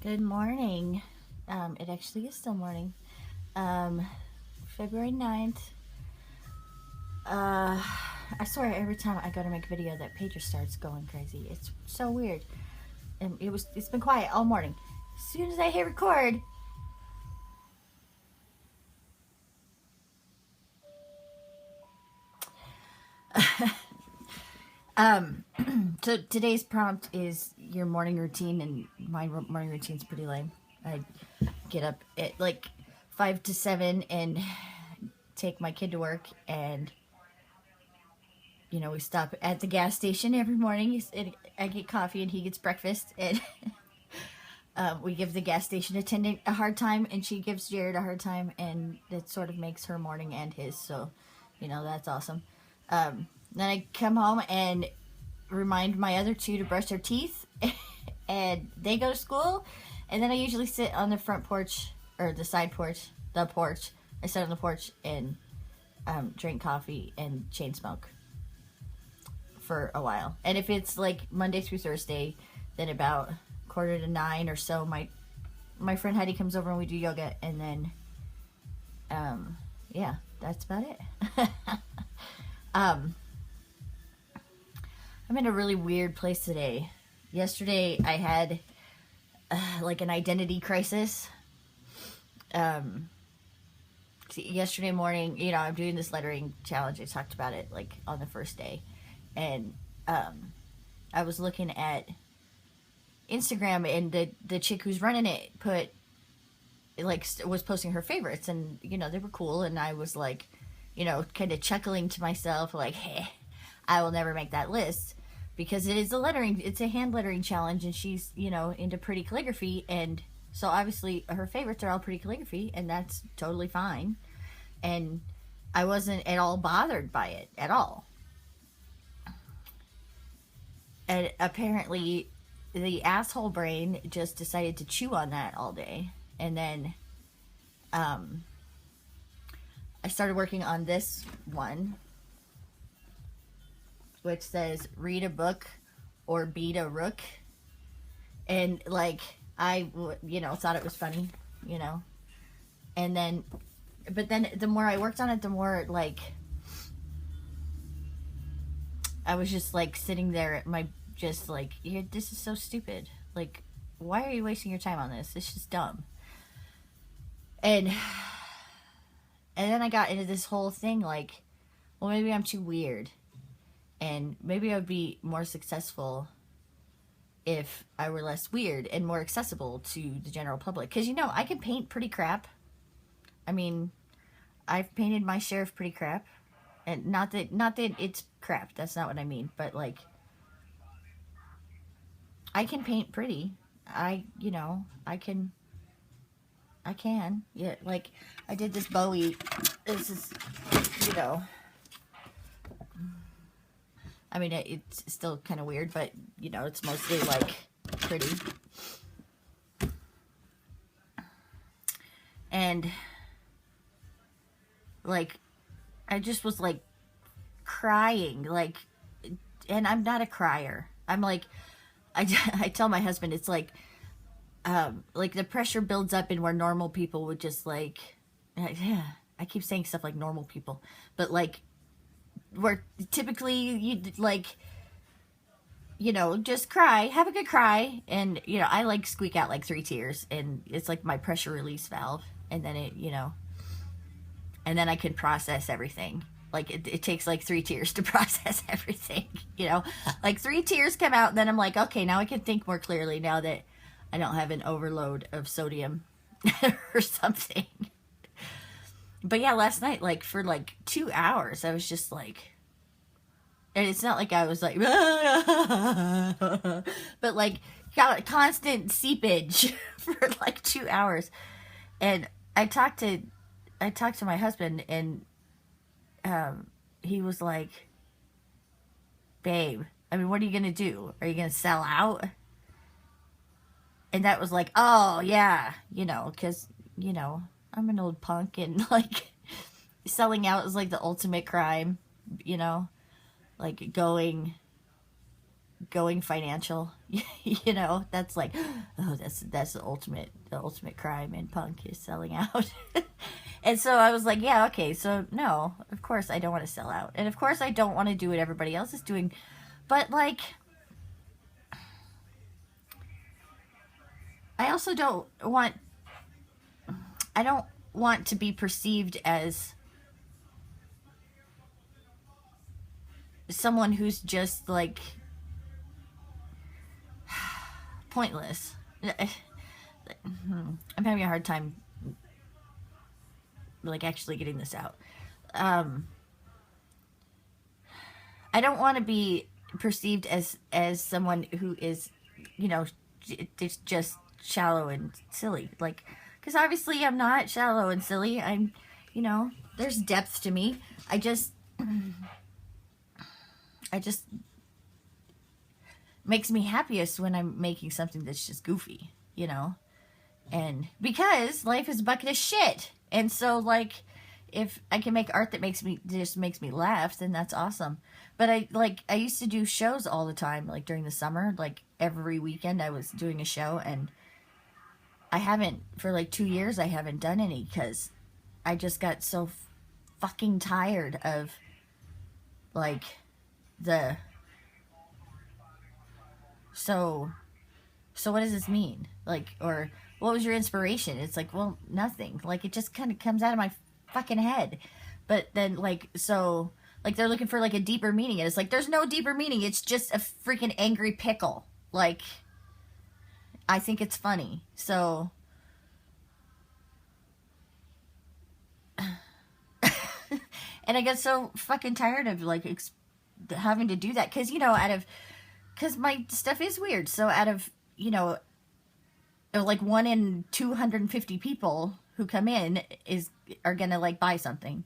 Good morning. It actually is still morning. February 9th. I swear every time I go to make a video that pager starts going crazy. It's so weird. And it's been quiet all morning. As soon as I hit record, so today's prompt is your morning routine, and my morning routine's pretty lame. I get up at like 5 to 7 and take my kid to work, and we stop at the gas station every morning. I get coffee and he gets breakfast, and we give the gas station attendant a hard time, and she gives Jared a hard time, and it sort of makes her morning and his, so that's awesome. Then I come home and remind my other two to brush their teeth and they go to school, and then I usually sit on the front porch, or the side porch, I sit on the porch and drink coffee and chain smoke for a while. And if it's like Monday through Thursday, then about 8:45 or so, my friend Heidi comes over and we do yoga, and then yeah, that's about it. I'm in a really weird place today. Yesterday I had like an identity crisis. Yesterday morning, I'm doing this lettering challenge. I talked about it like on the first day, and I was looking at Instagram, and the chick who's running it was posting her favorites, and they were cool, and I was like, kind of chuckling to myself like, hey, I will never make that list, because it's a hand lettering challenge, and she's into pretty calligraphy, and so obviously her favorites are all pretty calligraphy, and that's totally fine. And I wasn't at all bothered by it at all. And apparently the asshole brain just decided to chew on that all day. And then I started working on this one, which says read a book or beat a rook. And like, I thought it was funny, and then, but then the more I worked on it, the more like I was just like sitting there at this is so stupid. Like, why are you wasting your time on this? It's just dumb. And then I got into this whole thing like, well, maybe I'm too weird, and maybe I would be more successful if I were less weird and more accessible to the general public. Because I can paint pretty crap. I mean, I've painted my share of pretty crap, and not that it's crap. That's not what I mean. But like, I can paint pretty. I can. Yeah, like I did this Bowie. This is, I mean, it's still kind of weird, but, it's mostly, like, pretty. And, like, I just was, like, crying, like, and I'm not a crier. I'm, like, I tell my husband, it's, like, the pressure builds up in where normal people would just, like, yeah, I keep saying stuff like normal people, but, like, where typically you'd like, just cry, have a good cry, and I like squeak out like 3 tears, and it's like my pressure release valve, and then it and then I can process everything. Like it takes like 3 tears to process everything, like 3 tears come out, and then I'm like, okay, now I can think more clearly now that I don't have an overload of sodium or something. But yeah, last night, like, for, like, 2 hours, I was just, like, and it's not like I was, like, but, like, got constant seepage for, like, 2 hours. And I talked to my husband, and, he was like, babe, I mean, what are you gonna do? Are you gonna sell out? And that was like, oh, yeah, because, I'm an old punk, and, like, selling out is, like, the ultimate crime, like, going going financial. You know, that's like, oh, that's the ultimate crime in punk is selling out. And so I was like, yeah, okay, so no, of course I don't want to sell out. And of course I don't want to do what everybody else is doing. But like, I also I don't want to be perceived as someone who's just like pointless. I'm having a hard time like actually getting this out. I don't want to be perceived as someone who is, you know, just shallow and silly. Like, because obviously I'm not shallow and silly. I'm, you know, there's depth to me. I just makes me happiest when I'm making something that's just goofy, you know? And because life is a bucket of shit. And so like, if I can make art that makes me laugh, then that's awesome. But I used to do shows all the time, like during the summer, like every weekend I was doing a show, and I haven't, for like 2 years, I haven't done any because I just got so fucking tired of like so what does this mean? Like, or what was your inspiration? It's like, well, nothing. Like, it just kind of comes out of my fucking head. But then like, so like they're looking for like a deeper meaning, and it's like, there's no deeper meaning. It's just a freaking angry pickle. Like, I think it's funny. So and I get so fucking tired of like having to do that, because, you know, because my stuff is weird. So out of, you know, like 1 in 250 people who come in are gonna like buy something,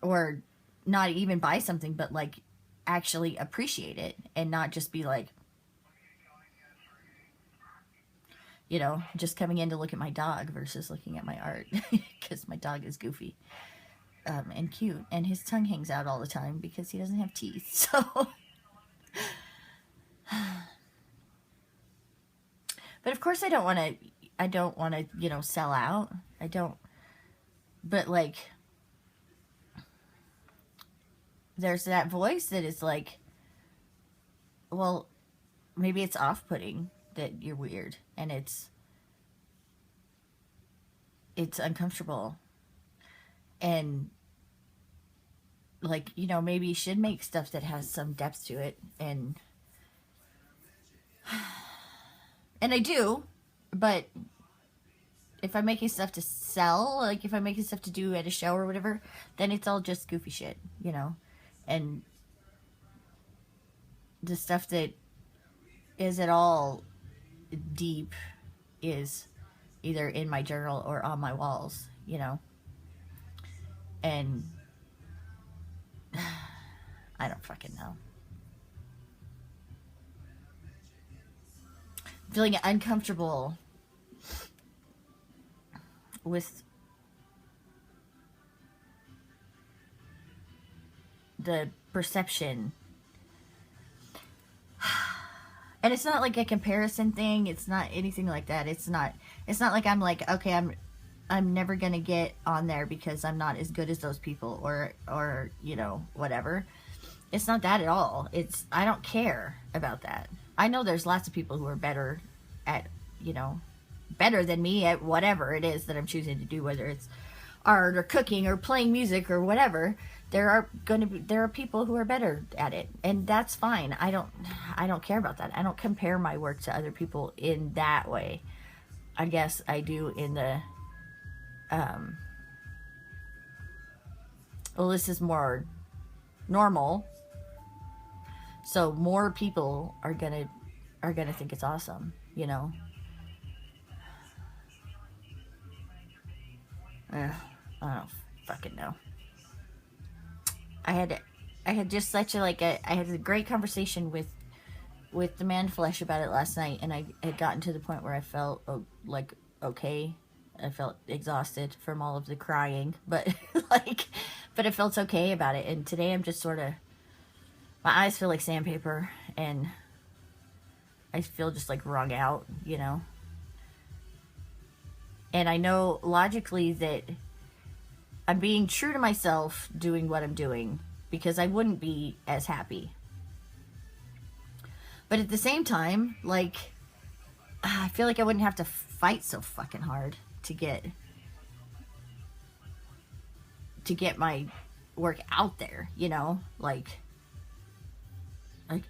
or not even buy something, but like actually appreciate it, and not just be like, you know, just coming in to look at my dog versus looking at my art, because my dog is goofy and cute, and his tongue hangs out all the time because he doesn't have teeth. So but of course I don't want to, you know, sell out. I don't, but like, there's that voice that is like, well, maybe it's off-putting that you're weird, and it's uncomfortable, and like, you know, maybe you should make stuff that has some depth to it, and I do, but if I'm making stuff to sell, like if I'm making stuff to do at a show or whatever, then it's all just goofy shit, you know? And the stuff that is at all deep is either in my journal or on my walls, you know? And I don't fucking know. Feeling uncomfortable with the perception. And it's not like a comparison thing. It's not anything like that. It's not like I'm like, okay, I'm never gonna get on there because I'm not as good as those people, or you know, whatever. It's not that at all. I don't care about that. I know there's lots of people who are better at, you know, better than me at whatever it is that I'm choosing to do, whether it's art or cooking or playing music or whatever. There are people who are better at it, and that's fine. I don't care about that. I don't compare my work to other people in that way. I guess I do in the well, this is more normal, so more people are gonna think it's awesome, you know. I don't fucking know. I had just such a I had a great conversation with the man flesh about it last night, and I had gotten to the point where I felt like okay. I felt exhausted from all of the crying, but but it felt okay about it. And today I'm just sort of my eyes feel like sandpaper, and I feel just like wrung out, you know. And I know logically that I'm being true to myself doing what I'm doing, because I wouldn't be as happy. But at the same time, like, I feel like I wouldn't have to fight so fucking hard to get my work out there, you know? Like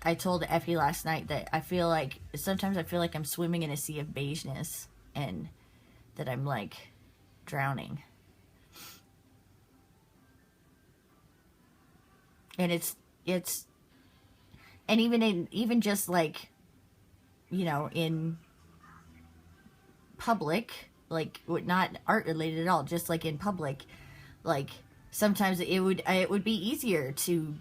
I told Effie last night that I feel like sometimes I feel like I'm swimming in a sea of beigeness, and that I'm like drowning. And it's and even just like, you know, in public, like not art related at all, just like in public, like sometimes it would be easier to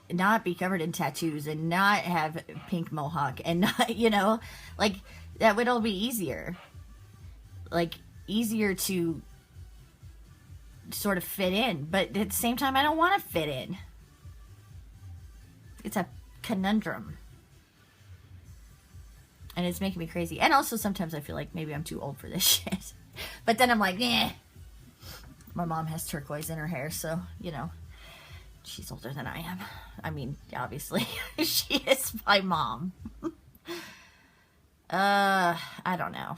not be covered in tattoos and not have pink mohawk and not, you know, like that would all be easier. Like easier to sort of fit in, but at the same time I don't want to fit in. It's a conundrum. And it's making me crazy. And also sometimes I feel like maybe I'm too old for this shit. But then I'm like, eh. My mom has turquoise in her hair, so, you know, she's older than I am. I mean, obviously, she is my mom. I don't know.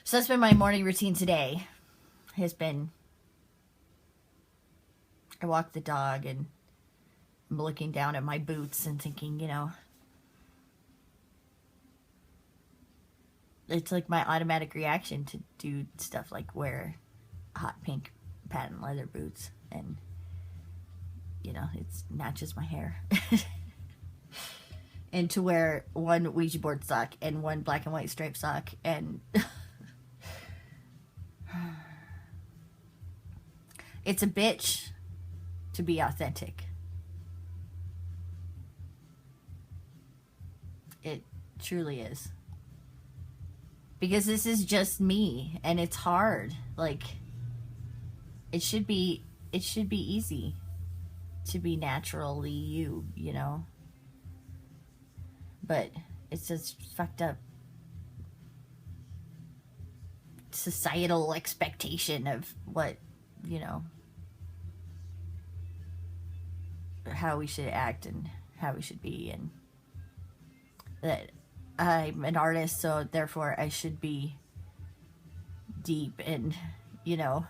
So that's been my morning routine today. Has been, I walk the dog and I'm looking down at my boots and thinking, you know, it's like my automatic reaction to do stuff like wear hot pink patent leather boots, and you know, it matches my hair. And to wear one Ouija board sock and one black and white striped sock, and it's a bitch to be authentic. It truly is. Because this is just me, and it's hard. Like, it should be easy to be naturally you, you know? But it's just fucked up societal expectation of what, you know, how we should act and how we should be, and that I'm an artist, so therefore I should be deep, and, you know,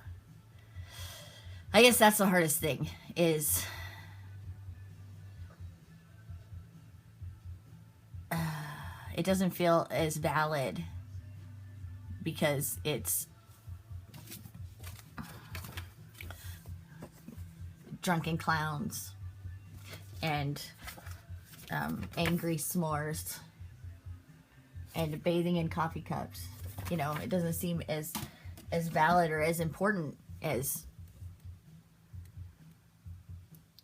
I guess that's the hardest thing, is it doesn't feel as valid because it's drunken clowns and angry s'mores and bathing in coffee cups. You know, it doesn't seem as valid or as important as,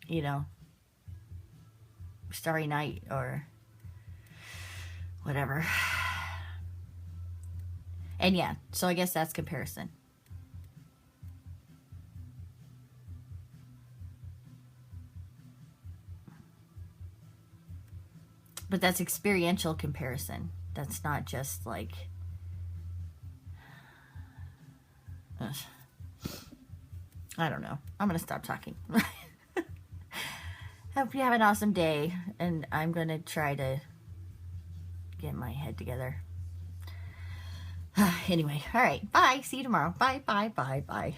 you know, Starry Night or whatever. And yeah, so I guess that's comparison. But that's experiential comparison. That's not just like, I don't know. I'm going to stop talking. Hope you have an awesome day, and I'm going to try to get my head together. Anyway, all right. Bye. See you tomorrow. Bye, bye, bye, bye.